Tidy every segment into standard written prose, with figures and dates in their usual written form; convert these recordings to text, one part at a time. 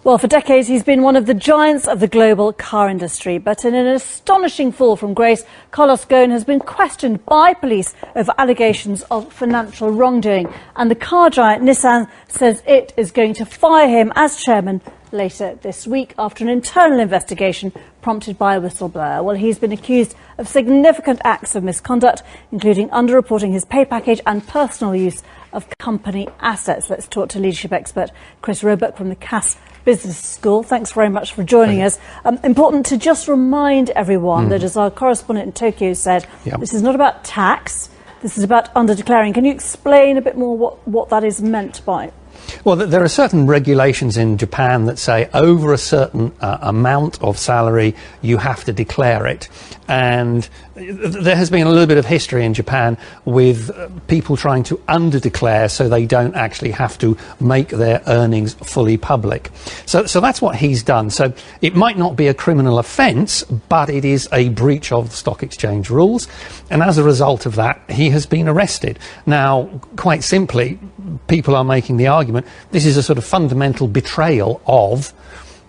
Well, for decades, he's been one of the giants of the global car industry. But in an astonishing fall from grace, Carlos Ghosn has been questioned by police over allegations of financial wrongdoing. And the car giant Nissan says it is going to fire him as chairman later this week after an internal investigation prompted by a whistleblower. Well, he's been accused of significant acts of misconduct, including underreporting his pay package and personal use of company assets. Let's talk to leadership expert Chris Roebuck from the Cass Business School. Thanks very much for joining us. Important to just remind everyone that, as our correspondent in Tokyo said, this is not about tax, this is about under-declaring. Can you explain a bit more what that is meant by? Well, there are certain regulations in Japan that say over a certain amount of salary you have to declare it. And there has been a little bit of history in Japan with people trying to under-declare so they don't actually have to make their earnings fully public. So that's what he's done. So it might not be a criminal offence, but it is a breach of the stock exchange rules. And as a result of that, he has been arrested. Now, quite simply, people are making the argument this is a sort of fundamental betrayal of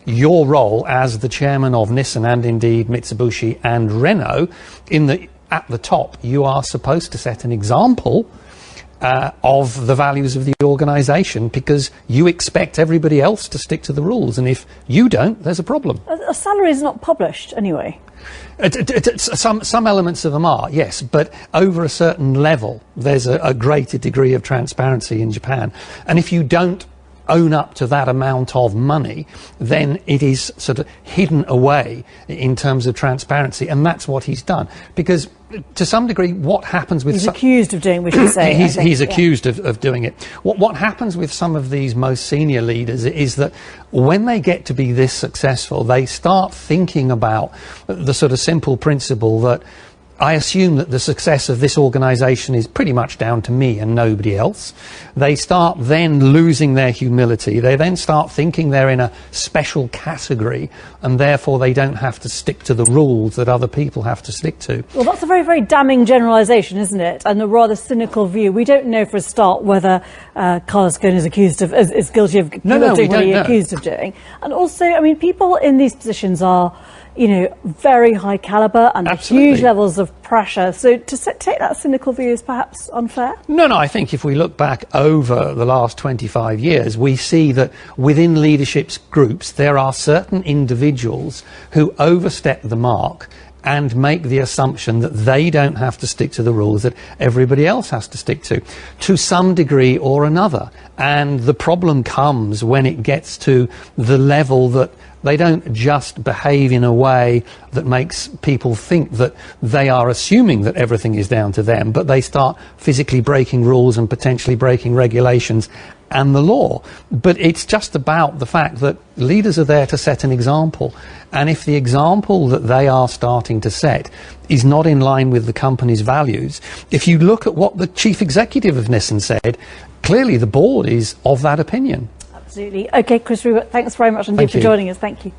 your role as the chairman of Nissan and indeed Mitsubishi and Renault. At the top, you are supposed to set an example of the values of the organisation because you expect everybody else to stick to the rules, and if you don't, there's a problem. A salary is not published anyway. Some elements of them are, yes, but over a certain level there's a greater degree of transparency in Japan, and if you don't own up to that amount of money, then it is sort of hidden away in terms of transparency, and that's what he's done. Because to some degree, what happens with... He's accused of doing, we should say. He's accused of doing it. What happens with some of these most senior leaders is that when they get to be this successful, they start thinking about the sort of simple principle that I assume that the success of this organisation is pretty much down to me and nobody else. They start then losing their humility. They then start thinking they're in a special category and therefore they don't have to stick to the rules that other people have to stick to. Well, that's a very, very damning generalisation, isn't it? And a rather cynical view. We don't know for a start whether Carlos Ghosn is guilty of doing what he's accused of doing. And also, I mean, people in these positions are, you know, very high calibre and huge levels of pressure. So to take that cynical view is perhaps unfair? No, I think if we look back over the last 25 years, we see that within leadership groups there are certain individuals who overstep the mark and make the assumption that they don't have to stick to the rules that everybody else has to stick to some degree or another. And the problem comes when it gets to the level that they don't just behave in a way that makes people think that they are assuming that everything is down to them, but they start physically breaking rules and potentially breaking regulations and the law. But it's just about the fact that leaders are there to set an example, and if the example that they are starting to set is not in line with the company's values, if you look at what the chief executive of Nissan said, clearly the board is of that opinion. Absolutely. OK, Chris Roebuck, thanks very much indeed for joining us. Thank you.